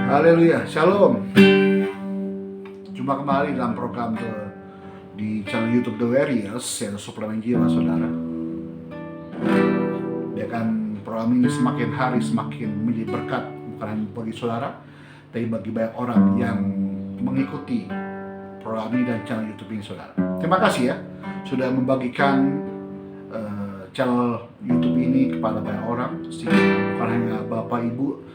Haleluya, Shalom. Jumpa kembali dalam program di channel YouTube The Warriors, yaitu suplemen jiwa, saudara. Dan program ini semakin hari semakin menjadi berkat, bukan hanya bagi saudara, tapi bagi banyak orang yang mengikuti program ini dan channel YouTube ini, saudara. Terima kasih ya, sudah membagikan channel YouTube ini kepada banyak orang, sehingga bukan hanya Bapak Ibu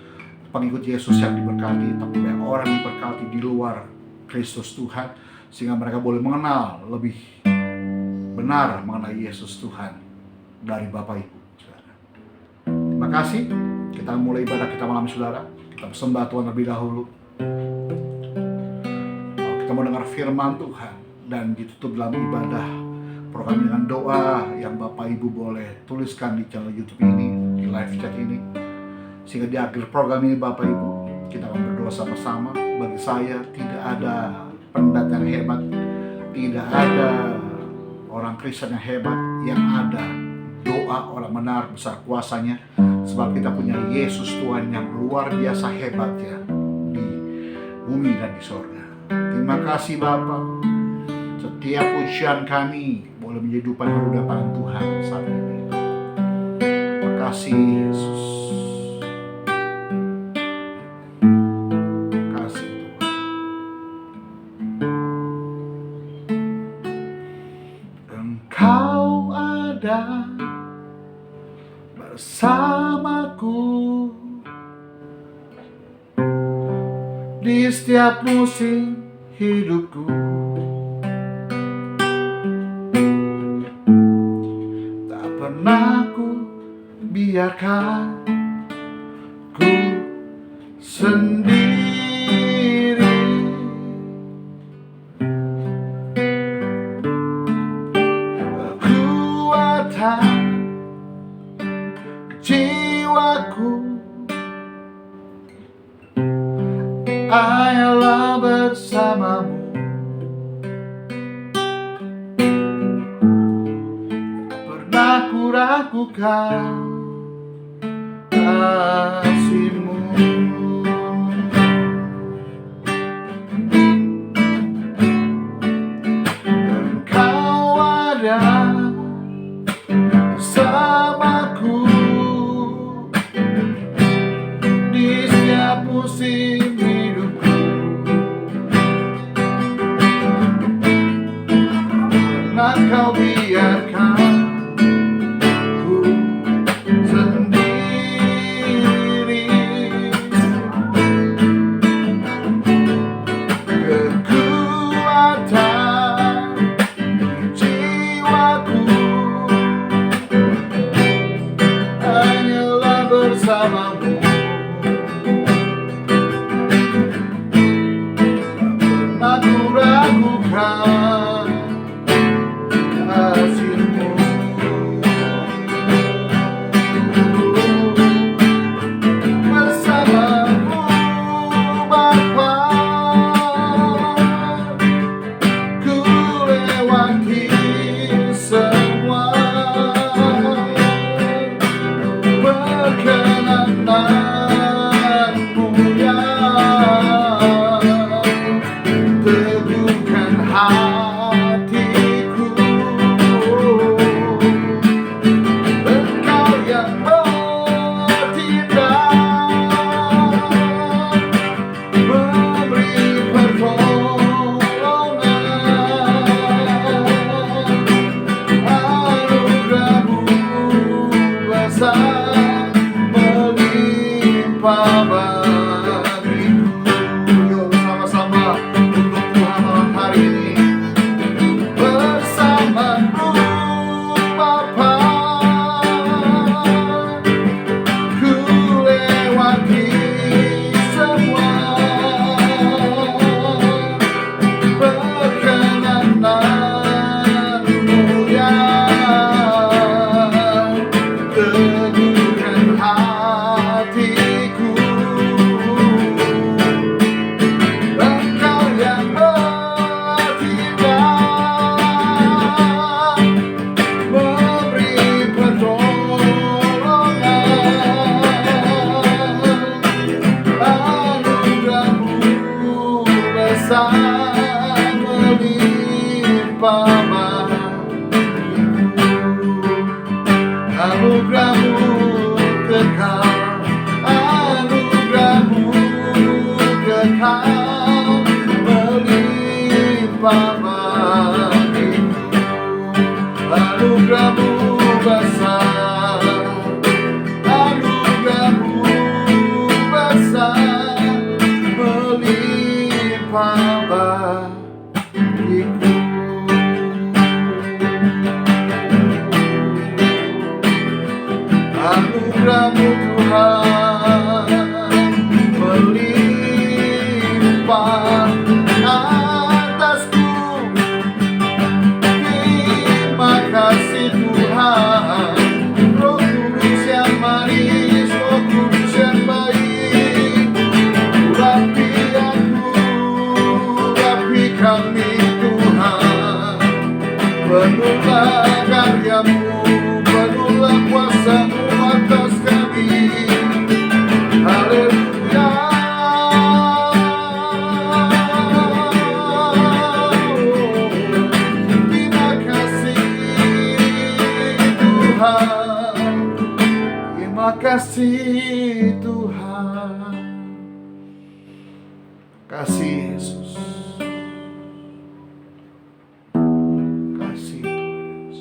pengikut Yesus yang diberkati, tapi banyak orang diberkati di luar Kristus Tuhan, sehingga mereka boleh mengenal lebih benar mengenai Yesus Tuhan dari Bapak Ibu, saudara. Terima kasih. Kita mulai ibadah kita malam, saudara. Kita bersembah Tuhan lebih dahulu. Kita mau dengar firman Tuhan dan ditutup dalam ibadah program dengan doa yang Bapak Ibu boleh tuliskan di channel YouTube ini, di live chat ini. Sehingga di akhir program ini Bapak Ibu, kita akan berdoa sama-sama. Bagi saya tidak ada pendatang yang hebat, tidak ada orang Kristen yang hebat, yang ada doa orang benar besar kuasanya. Sebab kita punya Yesus Tuhan yang luar biasa hebatnya di bumi dan di sorga. Terima kasih Bapa. Setiap pujian kami boleh menjadi dupa dan hadapan Tuhan saat ini. Terima kasih Yesus. Bersamaku di setiap musim hidupku, tak pernah ku biarkan ku sendiri. Kekuatan jiwaku hanyalah bersamamu. Tak pernah ku ragukan kasih-Mu. Engkau ada bersamaku di setiap musim hidupku. Pernah Kau biarkan ku sendiri. Kekuatan jiwaku hanyalah bersamamu. Tak pernah ku ragukan kasih-Mu. Bersamamu Bapa, ku lewati semua. Perkenananmu ya teguhkan hatiku. Engkau yang bertindak, memberi pertolongan. Anugerah-Mu besar melimpah bagiku. Yuk sama-sama untuk Tuhan malam hari ini. Bersama-Mu Bapa, ku lewati semua. Perkenanan-Mu yang teguhkan hatiku. Kasih Yesus. Kasih Yesus.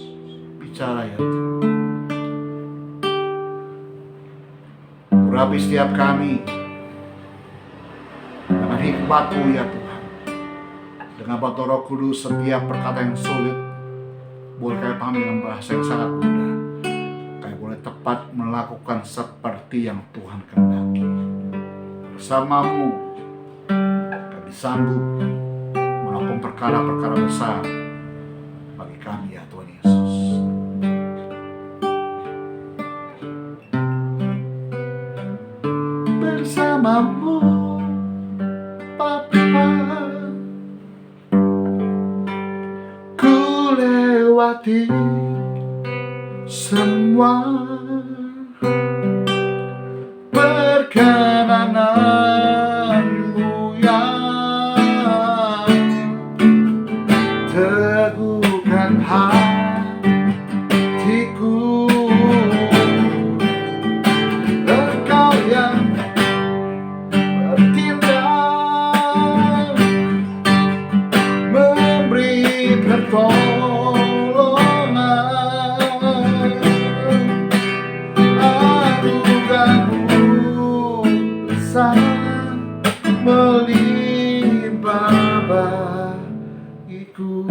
Bicara ya Tuhan. Urapi setiap kami dengan hikmat-Mu ya Tuhan. Dengan bantuan Roh Kudus, setiap perkataan yang sulit boleh kami pahami dengan bahasa yang sangat mudah. Kami boleh tepat melakukan seperti yang Tuhan kehendaki. Bersama-Mu kami sanggup melakukan perkara-perkara besar bagi kami ya Tuhan Yesus. Bersama-Mu Bapa, ku lewati semua perkenananmu yang teguhkan hatiku. Engkau yang bertindak, memberi pertolongan. Anugerah-Mu besar melimpah bagiku.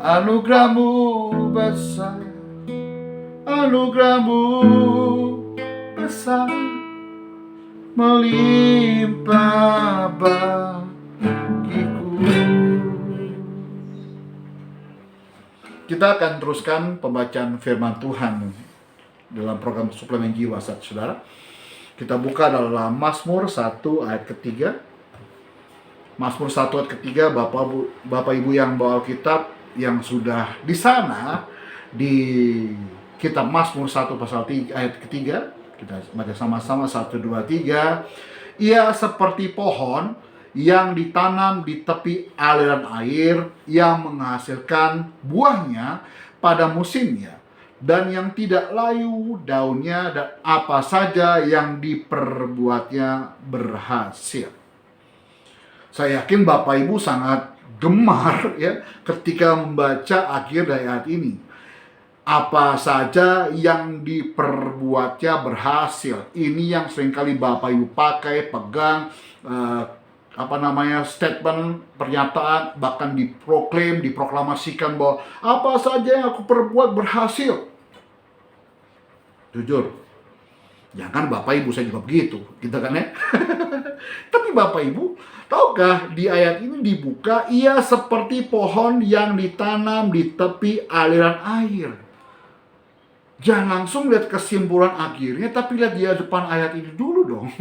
Anugerah-Mu besar, anugerah-Mu besar melimpah bagiku. Kita akan teruskan pembacaan firman Tuhan dalam program Suplemen Jiwa, saudara. Kita buka dalam Mazmur 1 ayat ketiga. Mazmur 1 ayat ketiga, Bapak Ibu yang bawa Alkitab yang sudah di sana di kitab Mazmur 1 pasal 3 ayat ketiga, kita baca sama-sama 1, 2, 3. Ia seperti pohon yang ditanam di tepi aliran air, yang menghasilkan buahnya pada musimnya, dan yang tidak layu daunnya, dan apa saja yang diperbuatnya berhasil. Saya yakin Bapak Ibu sangat gemar ya ketika membaca akhir dari ayat ini. Apa saja yang diperbuatnya berhasil. Ini yang seringkali Bapak Ibu pakai, pegang, statement, pernyataan, bahkan diproklaim, diproklamasikan bahwa apa saja yang aku perbuat berhasil. Jujur, jangan Bapak Ibu, saya juga begitu, gitu kan ya. Tapi Bapak Ibu, tahukah di ayat ini dibuka, ia seperti pohon yang ditanam di tepi aliran air. Jangan langsung lihat kesimpulan akhirnya, tapi lihat di depan ayat ini dulu dong.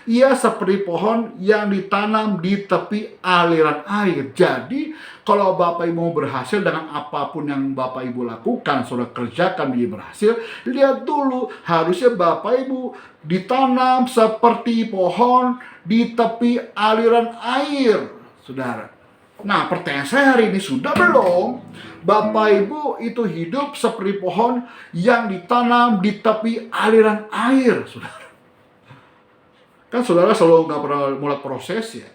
Ia seperti pohon yang ditanam di tepi aliran air. Jadi, kalau Bapak Ibu mau berhasil dengan apapun yang Bapak Ibu lakukan, sudah kerjakan dia berhasil, lihat dulu, harusnya Bapak Ibu ditanam seperti pohon di tepi aliran air, saudara. Nah, pertanyaan saya hari ini, sudah belum Bapak Ibu itu hidup seperti pohon yang ditanam di tepi aliran air, saudara? Kan saudara selalu nggak pernah mulai proses ya.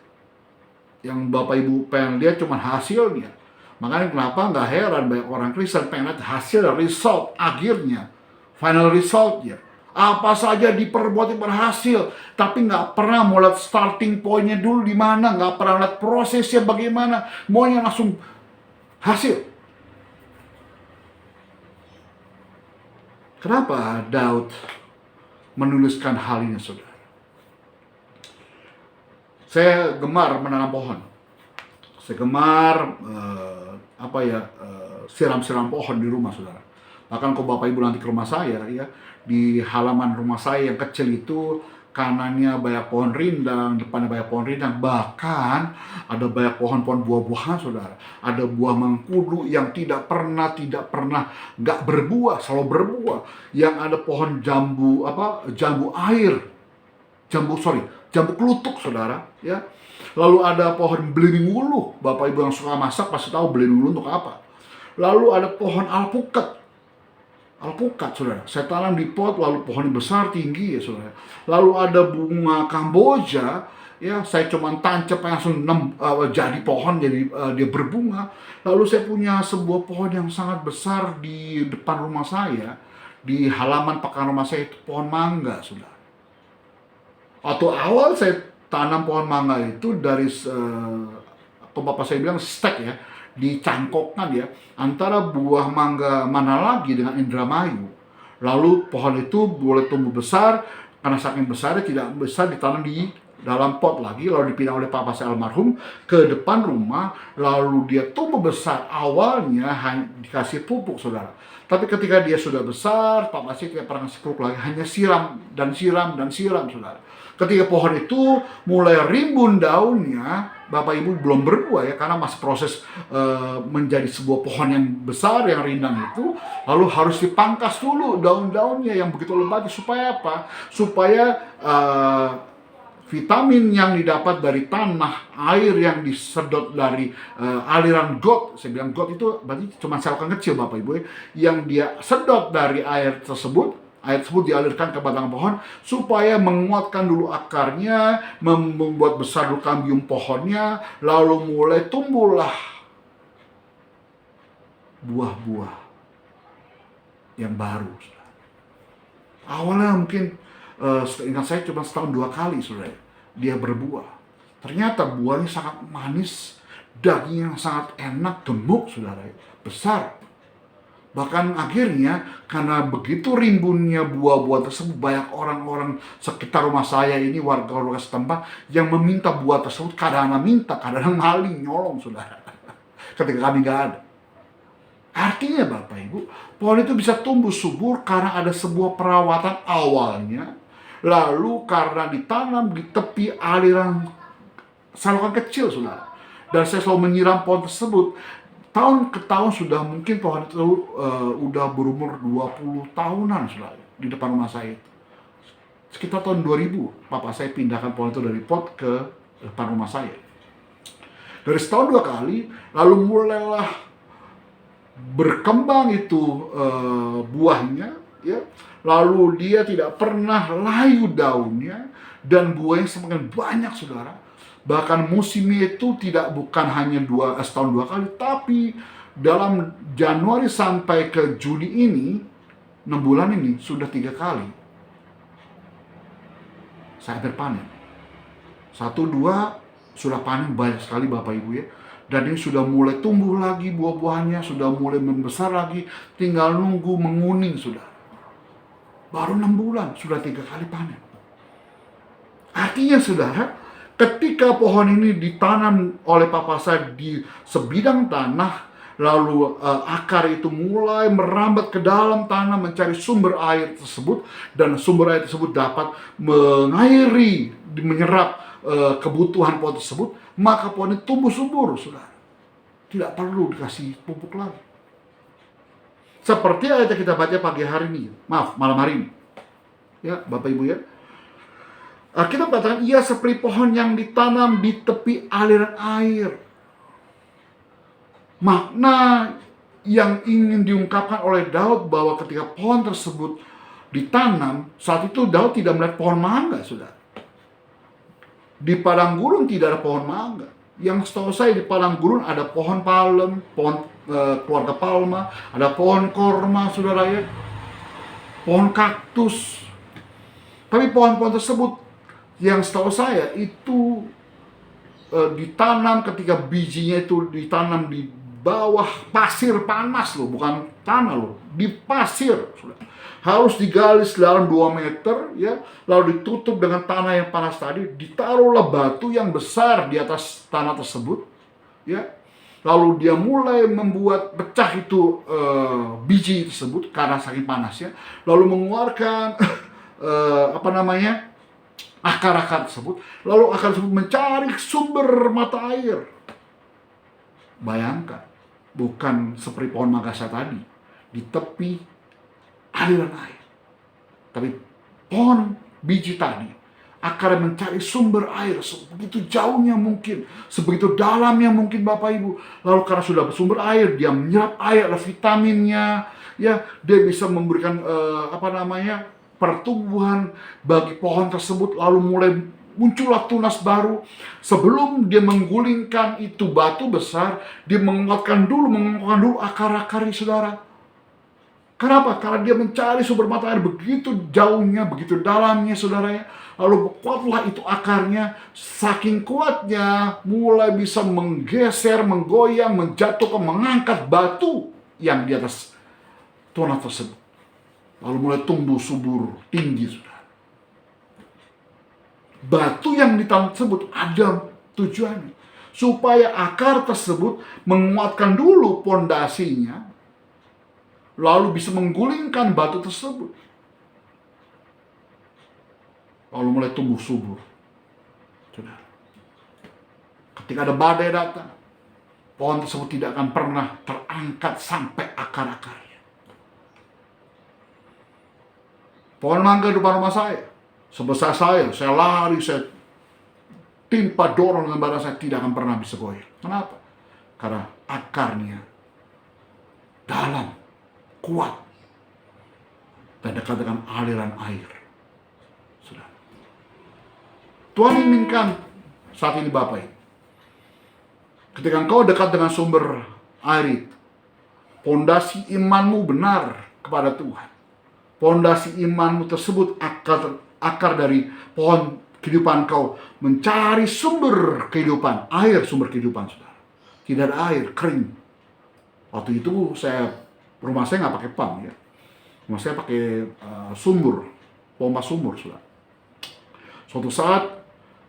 Yang Bapak Ibu pengen lihat cuma hasilnya. Makanya kenapa nggak heran banyak orang Kristen pengen lihat hasil, result, akhirnya, final resultnya. Apa saja diperbuat yang berhasil, tapi nggak pernah mau lihat starting pointnya dulu di mana, nggak pernah lihat prosesnya bagaimana, maunya langsung hasil. Kenapa Daud menuliskan hal ini, saudara? Saya gemar menanam pohon. Saya gemar siram-siram pohon di rumah, saudara. Bahkan kalau Bapak Ibu nanti ke rumah saya ya, di halaman rumah saya yang kecil itu kanannya banyak pohon rindang, depannya banyak pohon rindang, bahkan ada banyak pohon-pohon buah-buahan, saudara. Ada buah mengkudu yang tidak pernah nggak berbuah, selalu berbuah. Yang ada pohon jambu air, jambu kelutuk, saudara, ya. Lalu ada pohon belimbing wuluh. Bapak Ibu yang suka masak pasti tahu belimbing wuluh untuk apa. Lalu ada pohon alpukat, saudara. Saya tanam di pot, lalu pohonnya besar, tinggi ya, saudara. Lalu ada bunga Kamboja ya saya cuma tancap langsung jadi pohon, jadi dia berbunga. Lalu saya punya sebuah pohon yang sangat besar di depan rumah saya, di halaman pekan rumah saya, itu pohon mangga, sudah. Atau awal saya tanam pohon mangga itu dari bapak saya bilang stek ya, dicangkokkan ya antara buah mangga mana lagi dengan Indramayu. Lalu pohon itu boleh tumbuh besar, karena saking besarnya tidak besar ditanam di dalam pot lagi, lalu dipindah oleh papa saya almarhum ke depan rumah, lalu dia tumbuh besar. Awalnya hanya dikasih pupuk, saudara. Tapi ketika dia sudah besar, papa saya tidak pernah ngasih pupuk lagi, hanya siram dan siram dan siram, saudara. Ketika pohon itu mulai rimbun daunnya, Bapak Ibu belum berbuah ya, karena masih proses menjadi sebuah pohon yang besar, yang rindang itu, lalu harus dipangkas dulu daun-daunnya yang begitu lebat. Supaya apa? Supaya vitamin yang didapat dari tanah, air yang disedot dari aliran got, saya bilang got itu berarti cuma selokan kecil Bapak Ibu ya, yang dia sedot dari air tersebut dialirkan ke batang pohon supaya menguatkan dulu akarnya, membuat besar dulu kambium pohonnya, lalu mulai tumbuhlah buah-buah yang baru. Awalnya mungkin ingat saya cuma setahun 2 kali, saudara, dia berbuah. Ternyata buahnya sangat manis, dagingnya sangat enak, gemuk, saudara, besar. Bahkan akhirnya karena begitu rimbunnya buah-buah tersebut, banyak orang-orang sekitar rumah saya ini, warga-warga setempat yang meminta buah tersebut. Kadang-kadang minta, kadang-kadang maling, nyolong, saudara, ketika kami nggak ada. Artinya Bapak Ibu, pohon itu bisa tumbuh subur karena ada sebuah perawatan awalnya, lalu karena ditanam di tepi aliran saluran kecil, saudara. Dan saya selalu menyiram pohon tersebut. Tahun ke tahun sudah mungkin pohon itu udah berumur 20 tahunan, saudara, di depan rumah saya itu. Sekitar tahun 2000, papa saya pindahkan pohon itu dari pot ke depan rumah saya. Dari setahun 2 kali, lalu mulailah berkembang itu buahnya, ya. Lalu dia tidak pernah layu daunnya, dan buahnya semakin banyak, saudara. Bahkan musimnya itu bukan hanya setahun 2 kali, tapi dalam Januari sampai ke Juni ini, 6 bulan ini, sudah 3 kali saya berpanen. 1, 2 sudah panen banyak sekali Bapak Ibu ya. Dan ini sudah mulai tumbuh lagi buah-buahnya, sudah mulai membesar lagi, tinggal nunggu menguning, sudah. Baru 6 bulan, sudah 3 kali panen. Artinya, saudara, ketika pohon ini ditanam oleh papa saya di sebidang tanah, lalu akar itu mulai merambat ke dalam tanah mencari sumber air tersebut, dan sumber air tersebut dapat mengairi, menyerap kebutuhan pohon tersebut, maka pohon itu tumbuh subur, saudara. Tidak perlu dikasih pupuk lagi. Seperti ayat yang kita baca pagi hari ini, malam hari ini, ya Bapak Ibu ya. Kita katakan ia seperti pohon yang ditanam di tepi aliran air. Makna yang ingin diungkapkan oleh Daud bahwa ketika pohon tersebut ditanam, saat itu Daud tidak melihat pohon mangga, sudah. Di padang gurun tidak ada pohon mangga. Yang setahu saya di padang gurun ada pohon palem, pohon keluarga palma, ada pohon korma, saudara ya, pohon kaktus. Tapi pohon-pohon tersebut yang setahu saya itu ditanam ketika bijinya itu ditanam di bawah pasir panas loh, bukan tanah loh, di pasir. Harus digali sedalam 2 meter ya, lalu ditutup dengan tanah yang panas tadi, ditaruhlah batu yang besar di atas tanah tersebut ya. Lalu dia mulai membuat pecah itu biji tersebut karena saking panasnya, lalu mengeluarkan akar-akar tersebut, lalu akar tersebut mencari sumber mata air. Bayangkan, bukan seperti pohon Makassar tadi di tepi aliran air, tapi pohon biji tadi akar mencari sumber air sebegitu jauhnya mungkin, sebegitu dalamnya mungkin Bapak Ibu. Lalu karena sudah bersumber air, dia menyerap air, ada vitaminnya ya, dia bisa memberikan pertumbuhan bagi pohon tersebut, lalu mulai muncullah tunas baru. Sebelum dia menggulingkan itu batu besar, dia menguatkan dulu akar-akarnya, saudara. Kenapa? Karena dia mencari sumber mata air begitu jauhnya, begitu dalamnya, saudara ya. Lalu kuatlah itu akarnya, saking kuatnya mulai bisa menggeser, menggoyang, menjatuhkan, mengangkat batu yang di atas tunas tersebut. Lalu mulai tumbuh subur, tinggi, saudara. Batu yang ditanam tersebut ada tujuannya, supaya akar tersebut menguatkan dulu pondasinya, lalu bisa menggulingkan batu tersebut. Lalu mulai tumbuh subur. Saudara, ketika ada badai datang, pohon tersebut tidak akan pernah terangkat sampai akar-akarnya. Pohon mangga di depan rumah saya, sebesar saya lari, saya timpa dorong dengan badan saya, tidak akan pernah bisa goyang. Kenapa? Karena akarnya dalam, kuat, dan dekat dengan aliran air. Sudah. Tuhan inginkan saat ini Bapak Ibu, ketika engkau dekat dengan sumber air itu, pondasi imanmu benar kepada Tuhan. Pondasi imanmu tersebut akar dari pohon kehidupan kau mencari sumber kehidupan, air sumber kehidupan, saudara. Tidak ada air, kering. Waktu itu rumah saya nggak pakai pump ya, rumah saya pakai sumur, pompa sumur, saudara. Suatu saat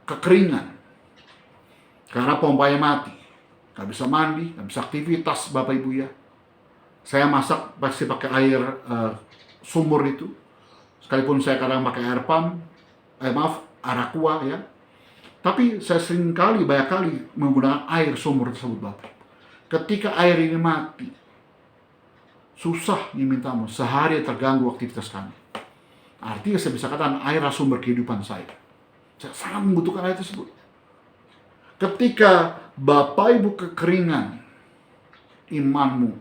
kekeringan karena pompanya mati, nggak bisa mandi, nggak bisa aktivitas, Bapak Ibu ya. Saya masak pasti pakai air sumur itu, sekalipun saya kadang pakai air pump, air aqua ya. Tapi saya banyak kali menggunakan air sumur tersebut, Bapak. Ketika air ini mati, susah mintamu, sehari terganggu aktivitas kami. Artinya saya bisa katakan air sumber kehidupan saya. Saya sangat membutuhkan air tersebut. Ketika Bapak Ibu kekeringan imanmu,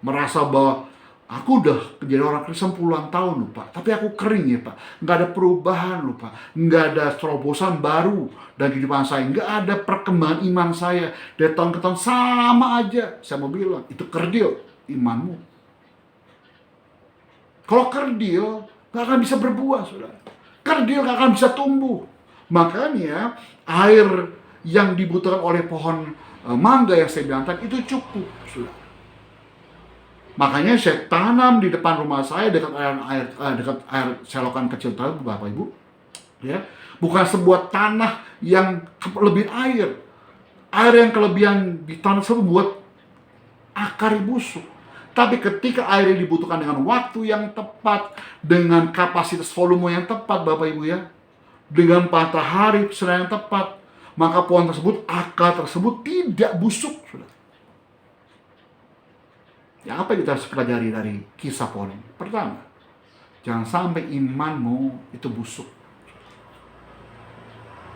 merasa bahwa aku udah jadi orang Kristen puluhan tahun loh Pak, tapi aku kering ya Pak, nggak ada perubahan loh Pak, nggak ada terobosan baru dalam kehidupan saya, nggak ada perkembangan iman saya, dari tahun ke tahun sama aja. Saya mau bilang, itu kerdil imanmu. Kalau kerdil, nggak akan bisa berbuah, saudara. Kerdil nggak akan bisa tumbuh. Makanya air yang dibutuhkan oleh pohon mangga yang saya bilang tadi itu cukup, saudara. Makanya saya tanam di depan rumah saya dekat air selokan kecil tadi, Bapak Ibu. Ya, bukan sebuah tanah yang kelebihan air. Air yang kelebihan di tanah tersebut buat akar busuk. Tapi ketika air yang dibutuhkan dengan waktu yang tepat, dengan kapasitas volume yang tepat, Bapak Ibu ya, dengan matahari sinar yang tepat, maka pohon tersebut, akar tersebut tidak busuk, saudara. Ya, apa yang kita harus pelajari dari kisah pohon ini? Pertama, jangan sampai imanmu itu busuk.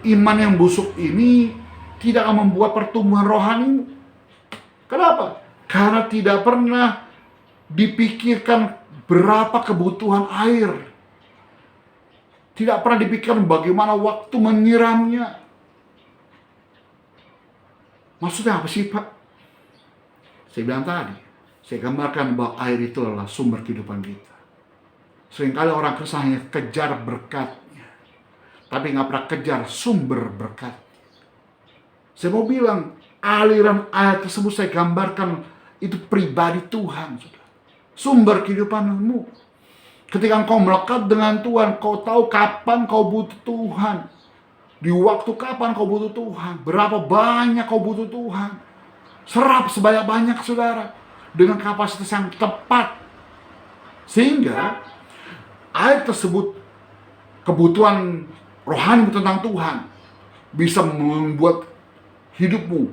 Iman yang busuk ini tidak akan membuat pertumbuhan rohanimu. Kenapa? Karena tidak pernah dipikirkan berapa kebutuhan air. Tidak pernah dipikirkan bagaimana waktu menyiramnya. Maksudnya apa sih, Pak? Saya bilang tadi, saya gambarkan bahwa air itu adalah sumber kehidupan kita. Seringkali orang Kristen hanya kejar berkatnya, tapi nggak pernah kejar sumber berkat. Saya mau bilang, aliran air tersebut saya gambarkan itu pribadi Tuhan, saudara. Sumber kehidupanmu. Ketika engkau melekat dengan Tuhan, kau tahu kapan kau butuh Tuhan. Di waktu kapan kau butuh Tuhan. Berapa banyak kau butuh Tuhan. Serap sebanyak-banyak, saudara. Dengan kapasitas yang tepat. Sehingga air tersebut, kebutuhan rohani tentang Tuhan, bisa membuat hidupmu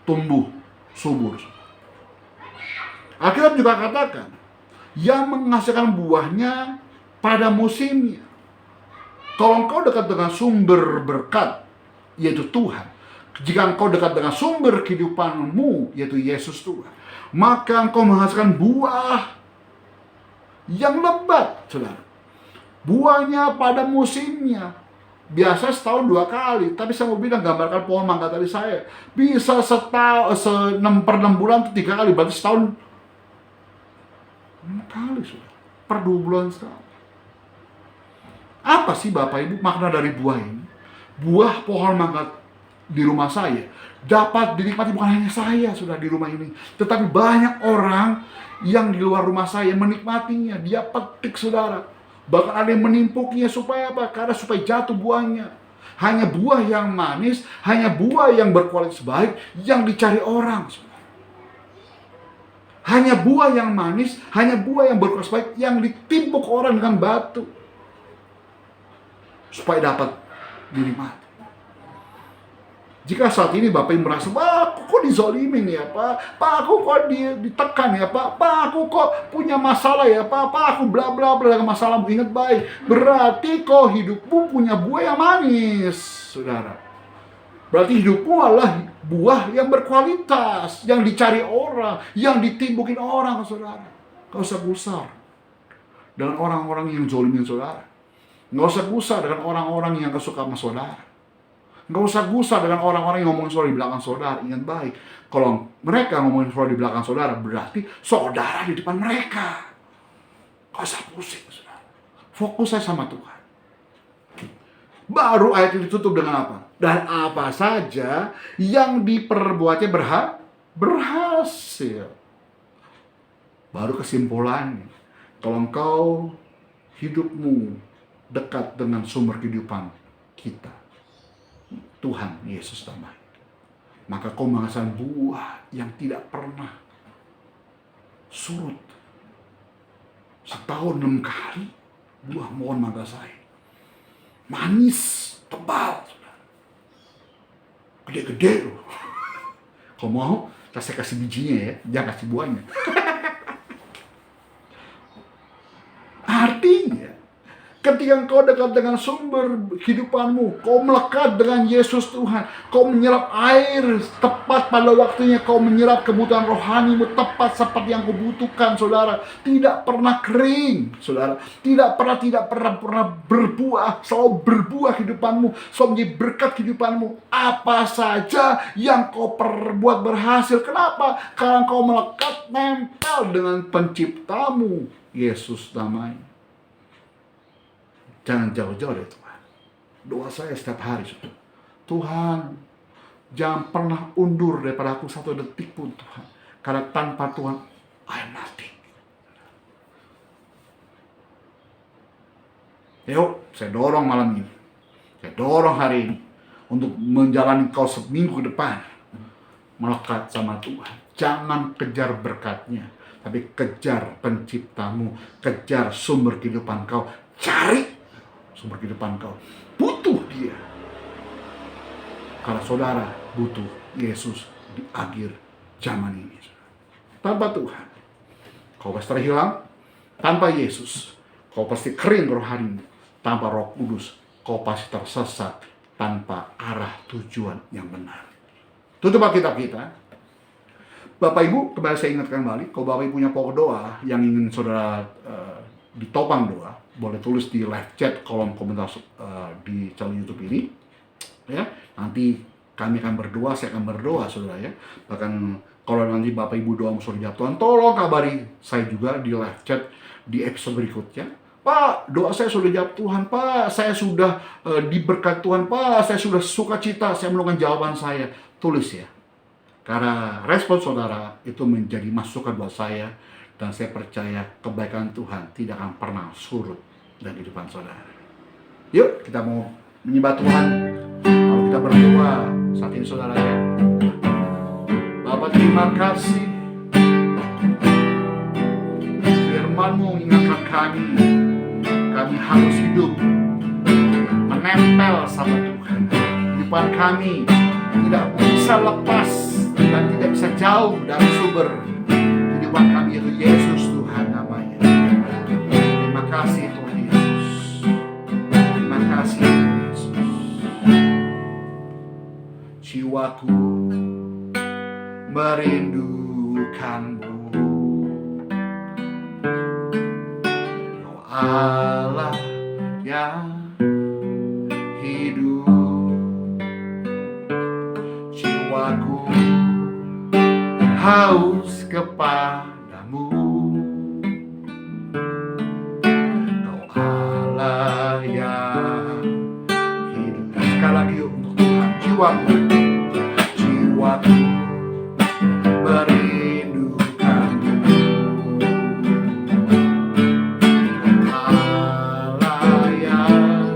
tumbuh subur. Alkitab juga katakan, yang menghasilkan buahnya pada musimnya. Kalau engkau dekat dengan sumber berkat, yaitu Tuhan, jika engkau dekat dengan sumber kehidupanmu, yaitu Yesus Tuhan, maka engkau menghasilkan buah yang lebat, saudara. Buahnya pada musimnya. Biasa setahun 2 kali, tapi saya mau bilang gambarkan pohon mangga tadi saya bisa setahun 6 per 6 bulan itu 3 kali, berarti setahun 6 kali sudah per 2 bulan sekali. Apa sih Bapak Ibu makna dari buah ini? Buah pohon mangga di rumah saya dapat dinikmati bukan hanya saya sudah di rumah ini, tetapi banyak orang yang di luar rumah saya menikmatinya. Dia petik saudara, bahkan ada yang menimpuknya supaya apa? Karena supaya jatuh buahnya. Hanya buah yang manis, hanya buah yang berkualitas baik yang dicari orang saudara. Hanya buah yang manis, hanya buah yang berkualitas baik yang ditimpuk orang dengan batu supaya dapat dinikmati. Jika saat ini Bapak Ibu merasa, Pak, aku kok dizolimin ya Pak, aku kok ditekan ya Pak, aku kok punya masalah ya Pak, aku bla bla bla dengan masalahmu, ingat baik, berarti kok hidupmu punya buah yang manis, saudara. Berarti hidupmu adalah buah yang berkualitas, yang dicari orang, yang ditimbukin orang, saudara. Gak usah gusar dengan orang-orang yang zolimin saudara. Nggak usah gusar dengan orang-orang yang gak suka sama saudara. Nggak usah gusar dengan orang-orang yang ngomongin saudara di belakang saudara. Ingat baik, kalau mereka ngomongin saudara di belakang saudara, berarti saudara di depan mereka. Nggak usah pusing saudara. Fokus saya sama Tuhan. Baru ayat ini ditutup dengan apa? Dan apa saja yang diperbuatnya berhasil. Baru kesimpulannya, kalau engkau hidupmu dekat dengan sumber kehidupan kita, Tuhan Yesus damai, maka kau menghasilkan buah yang tidak pernah surut. Setahun 6 kali buah pohon mangga saya manis, tebal, gede-gede loh. Kalau mau, saya kasih bijinya ya, jangan kasih buahnya. Artinya, ketika engkau dekat dengan sumber kehidupanmu, kau melekat dengan Yesus Tuhan, kau menyerap air tepat pada waktunya, kau menyerap kebutuhan rohanimu tepat seperti yang kau butuhkan, saudara. Tidak pernah kering, saudara. Tidak pernah berbuah, selalu berbuah kehidupanmu, selalu menjadi berkat kehidupanmu. Apa saja yang kau perbuat berhasil. Kenapa? Karena kau melekat nempel dengan penciptamu, Yesus damai. Jangan jauh-jauh dari Tuhan. Doa saya setiap hari, saudara. Tuhan, jangan pernah undur daripada aku 1 detik pun, Tuhan. Karena tanpa Tuhan, I am nothing. Yuk, saya dorong malam ini. Saya dorong hari ini untuk menjalani kau seminggu ke depan. Melekat sama Tuhan. Jangan kejar berkatnya, tapi kejar penciptamu. Kejar sumber kehidupan kau. Cari sumber kehidupan kau. Butuh dia. Karena saudara butuh Yesus di akhir zaman ini. Tanpa Tuhan, kau pasti terhilang. Tanpa Yesus, kau pasti kering rohanimu. Tanpa Roh Kudus, kau pasti tersesat tanpa arah tujuan yang benar. Tutup Alkitab kita. Bapak Ibu, kembali saya ingatkan kembali, kalau Bapak Ibu punya pokok doa yang ingin saudara ditopang doa, boleh tulis di live chat kolom komentar di channel YouTube ini, ya. Nanti kami akan berdoa, saya akan berdoa, saudara ya. Bahkan kalau nanti Bapak Ibu doa sudah dijawab Tuhan, tolong kabari saya juga di live chat di episode berikutnya. Pak, doa saya sudah dijawab Tuhan, Pak, saya sudah diberkati Tuhan, Pak, saya sudah sukacita, saya menemukan jawaban saya. Tulis ya, karena respon saudara itu menjadi masukan buat saya. Dan saya percaya kebaikan Tuhan tidak akan pernah surut dari kehidupan saudara. Yuk, kita mau menyembah Tuhan. Kalau kita berdoa saat ini saudara ya. Bapak, terima kasih. Firman-Mu ingatkan kami. Kami harus hidup menempel sama Tuhan. Kehidupan kami tidak bisa lepas dan tidak bisa jauh dari sumber kehidupan kami, yaitu Yesus Tuhan namanya. Terima kasih Tuhan Yesus. Terima kasih Tuhan Yesus. Jiwaku merindukan-Mu, Oh Allah yang hidup haus kepadamu. Kau Allah yang hidup. Sekali lagi yuk untuk Tuhan. Jiwaku merindukanmu. Allah yang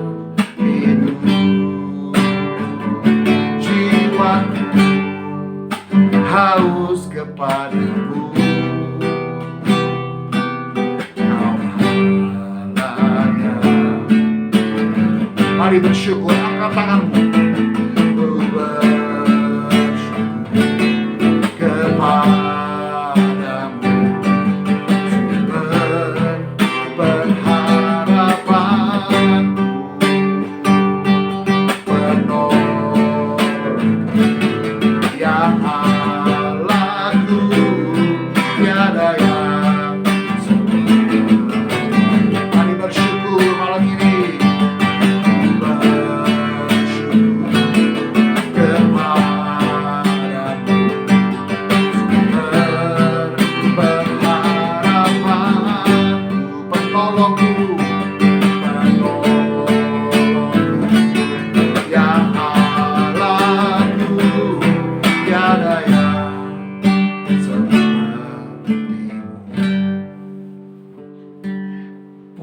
hidup. Jiwaku haus kepadamu. Kau Allah yang. Mari bersyukur, angkat tanganmu.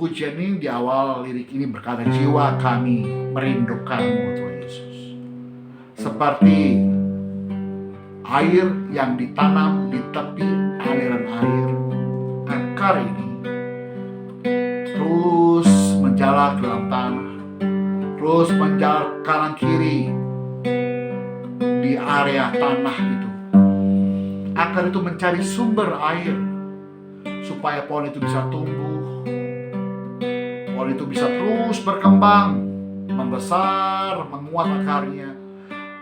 Pujian ini di awal lirik ini berkata, jiwa kami merindukanmu Tuhan Yesus. Seperti air yang ditanam di tepi aliran air, akar ini terus menjalar ke dalam tanah, terus menjalar kanan kiri di area tanah itu. Akar itu mencari sumber air supaya pohon itu bisa tumbuh, pohon itu bisa terus berkembang, membesar, menguat akarnya,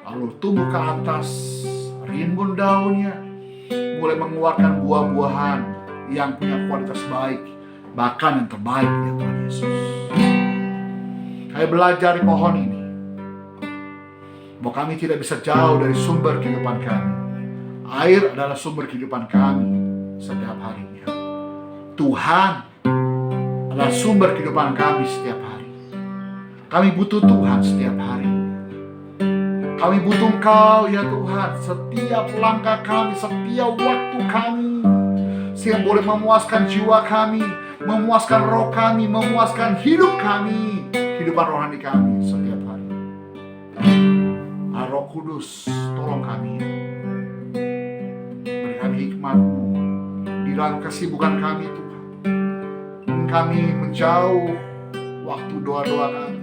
lalu tumbuh ke atas, rimbun daunnya, mulai mengeluarkan buah-buahan yang punya kualitas baik, bahkan yang terbaik ya Tuhan Yesus. Saya belajar di pohon ini bahwa kami tidak bisa jauh dari sumber kehidupan kami. Air adalah sumber kehidupan kami setiap harinya. Tuhan adalah sumber kehidupan kami setiap hari. Kami butuh Tuhan setiap hari. Kami butuh Engkau ya Tuhan, setiap langkah kami, setiap waktu kami, sehingga boleh memuaskan jiwa kami, memuaskan roh kami, memuaskan hidup kami, kehidupan rohani kami setiap hari. Roh Kudus, tolong kami, berikan hikmat-Mu di dalam kesibukan kami Tuhan. Kami menjauh waktu doa-doa kami,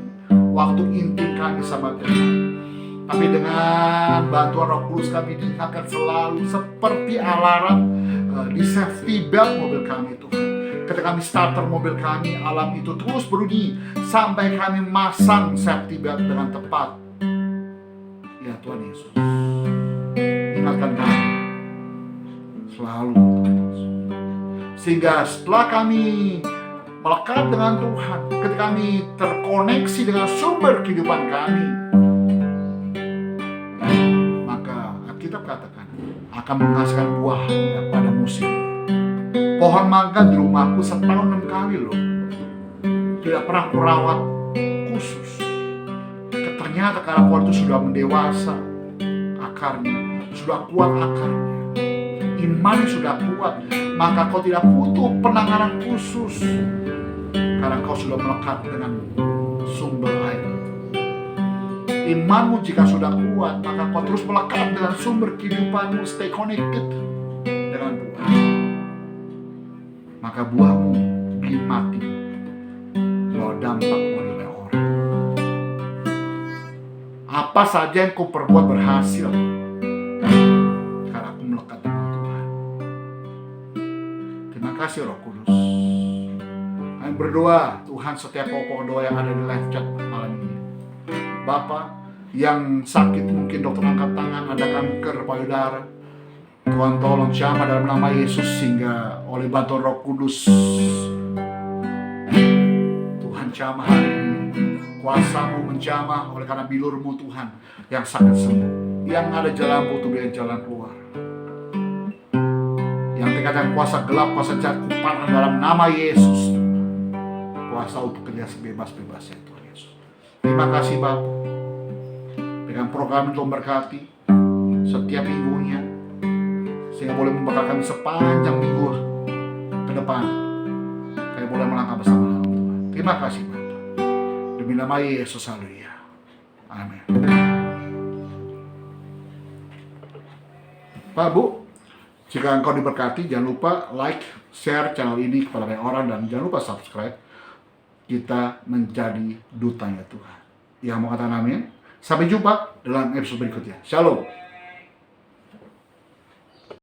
waktu intim kami sama Tuhan. Tapi dengan bantuan Roh Kudus kami diingatkan selalu seperti alarm di safety belt mobil kami Tuhan. Ketika kami starter mobil kami, alarm itu terus berbunyi sampai kami masang safety belt dengan tepat. Ya Tuhan Yesus, ingatkan kami selalu Tuhan Yesus. Sehingga setelah kami melekat dengan Tuhan, ketika kami terkoneksi dengan sumber kehidupan kami, maka kita katakan akan menghasilkan buahnya pada musim. Pohon mangga di rumahku setahun 6 kali loh, tidak pernah merawat khusus. Ternyata karena pohon itu sudah mendewasa akarnya, sudah kuat akarnya, imannya sudah kuat, maka kau tidak butuh penanganan khusus karena kau sudah melekat dengan sumber air. Imanmu jika sudah kuat, maka kau terus melekat dengan sumber kehidupanmu, stay connected dengan Tuhan. Maka buahmu dinikmati, bawa dampak oleh orang. Apa saja yang kau perbuat berhasil karena aku melekat dengan Tuhan. Terima kasih Roh Kudus. Kami berdoa Tuhan setiap pokok doa yang ada di live chat malam ini. Bapak yang sakit, mungkin dokter angkat tangan, ada kanker payudara, Tuhan tolong jamah dalam nama Yesus, sehingga oleh bantuan Roh Kudus Tuhan jamah hari ini. Kuasa-Mu menjamah oleh karena bilur-Mu Tuhan, yang sakit sembuh, yang ada jalan putus dan jalan keluar. ikatan kuasa gelap, kuasa jahat, kupatahkan dalam nama Yesus. Kuasa untuk kerja sebebas-bebasnya Tuhan Yesus. Terima kasih Bapa. Dengan program itu memberkati setiap minggunya, sehingga boleh memberkati sepanjang minggu ke depan. Kami boleh melangkah bersama dalam Tuhan. Terima kasih Bapa. Demi nama Yesus, haleluya. Amin. Pak Bu, jika engkau diberkati, jangan lupa like, share channel ini kepada banyak orang, dan jangan lupa subscribe. Kita menjadi dutanya Tuhan. Yang mau katakan amin. Sampai jumpa dalam episode berikutnya. Shalom.